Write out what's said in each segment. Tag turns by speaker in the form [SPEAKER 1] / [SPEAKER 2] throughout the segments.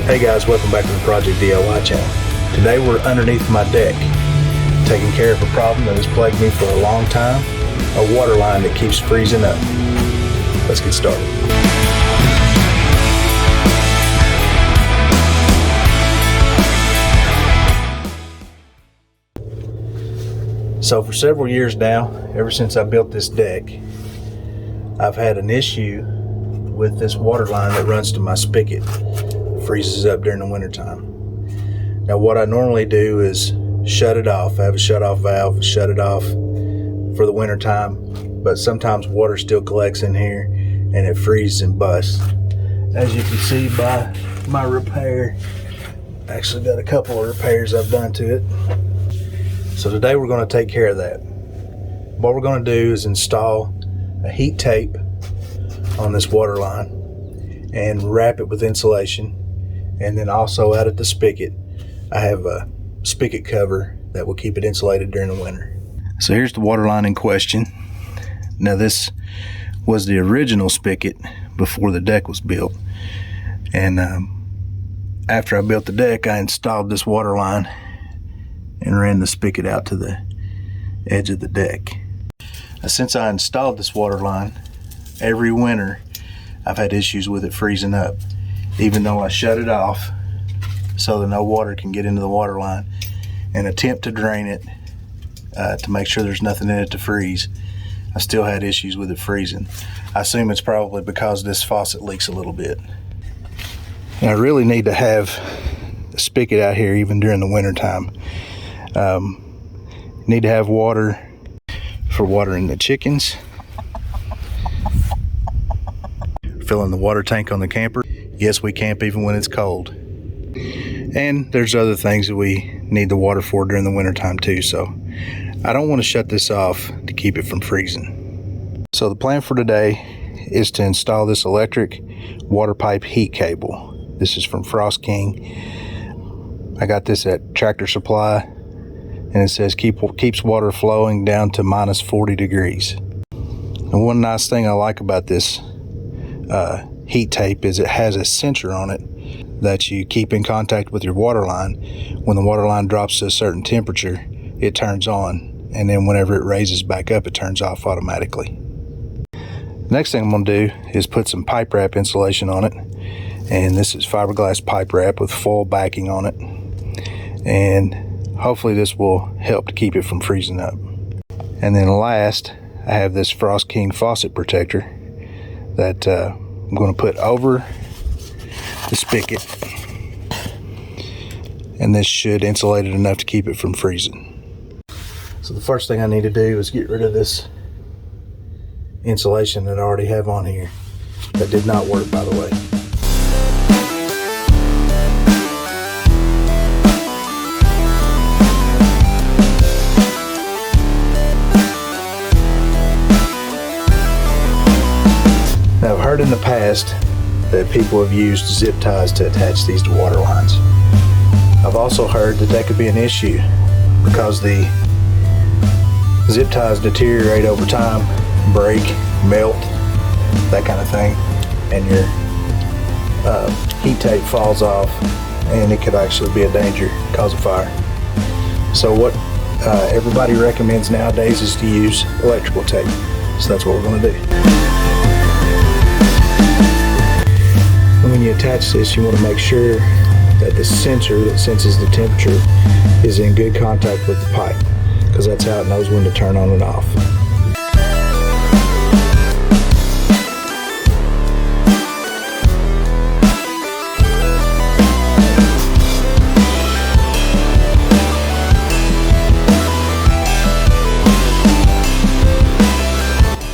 [SPEAKER 1] Hey guys, welcome back to the Project DIY channel. Today we're underneath my deck, taking care of a problem that has plagued me for a long time, a water line that keeps freezing up. Let's get started. So for several years now, ever since I built this deck, I've had an issue with this water line that runs to my spigot. It freezes up during the wintertime. Now what I normally do is shut it off. I have a shut-off valve, shut it off for the wintertime, but sometimes water still collects in here and it freezes and busts. As you can see by my repair, I actually got a couple of repairs I've done to it. So today we're going to take care of that. What we're going to do is install a heat tape on this water line and wrap it with insulation, and then also out at the spigot I have a spigot cover that will keep it insulated during the winter. So here's the water line in question. Now this was the original spigot before the deck was built, and after I built the deck I installed this water line and ran the spigot out to the edge of the deck. Now, since I installed this water line, every winter I've had issues with it freezing up, even though I shut it off so that no water can get into the water line and attempt to drain it to make sure there's nothing in it to freeze. I still had issues with it freezing. I assume it's probably because this faucet leaks a little bit. And I really need to have the spigot out here even during the winter time. Need to have water for watering the chickens, filling the water tank on the camper. Yes, we camp even when it's cold. And there's other things that we need the water for during the winter time too, so I don't want to shut this off to keep it from freezing. So the plan for today is to install this electric water pipe heat cable. This is from Frost King. I got this at Tractor Supply, and it says keeps water flowing down to minus 40 degrees. And one nice thing I like about this heat tape is it has a sensor on it that you keep in contact with your water line. When the water line drops to a certain temperature, it turns on, and then whenever it raises back up, it turns off automatically. Next thing I'm going to do is put some pipe wrap insulation on it, and this is fiberglass pipe wrap with foil backing on it, and hopefully this will help to keep it from freezing up. And then last, I have this Frost King faucet protector that I'm going to put over the spigot, and this should insulate it enough to keep it from freezing. So the first thing I need to do is get rid of this insulation that I already have on here. That did not work, by the way. Now, I've heard in the past that people have used zip ties to attach these to water lines. I've also heard that that could be an issue because the zip ties deteriorate over time, break, melt, that kind of thing, and your heat tape falls off, and it could actually be a danger, cause a fire. So what everybody recommends nowadays is to use electrical tape. So that's what we're going to do. When you attach this, you want to make sure that the sensor that senses the temperature is in good contact with the pipe, because that's how it knows when to turn on and off.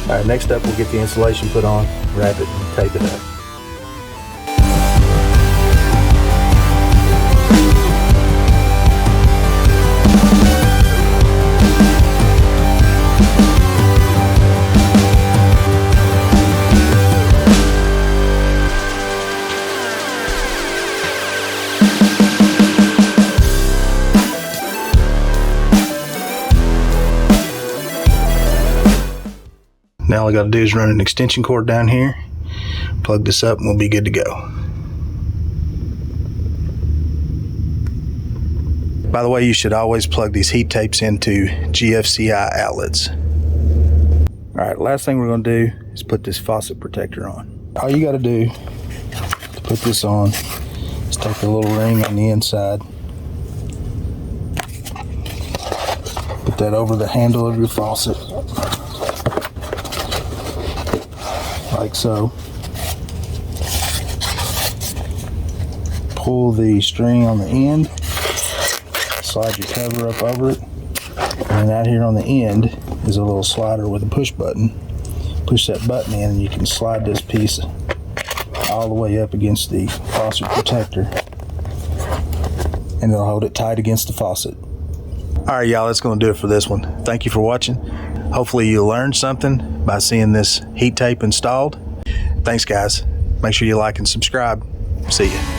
[SPEAKER 1] Alright, next up we'll get the insulation put on, wrap it, and tape it up. Now all I got to do is run an extension cord down here, plug this up, and we'll be good to go. By the way, you should always plug these heat tapes into GFCI outlets. All right, last thing we're going to do is put this faucet protector on. All you got to do to put this on is take the little ring on the inside, put that over the handle of your faucet, like so. Pull the string on the end, slide your cover up over it, and then out here on the end is a little slider with a push button. Push that button in and you can slide this piece all the way up against the faucet protector, and it'll hold it tight against the faucet. Alright y'all, that's going to do it for this one. Thank you for watching. Hopefully you learned something by seeing this heat tape installed. Thanks guys. Make sure you like and subscribe. See ya.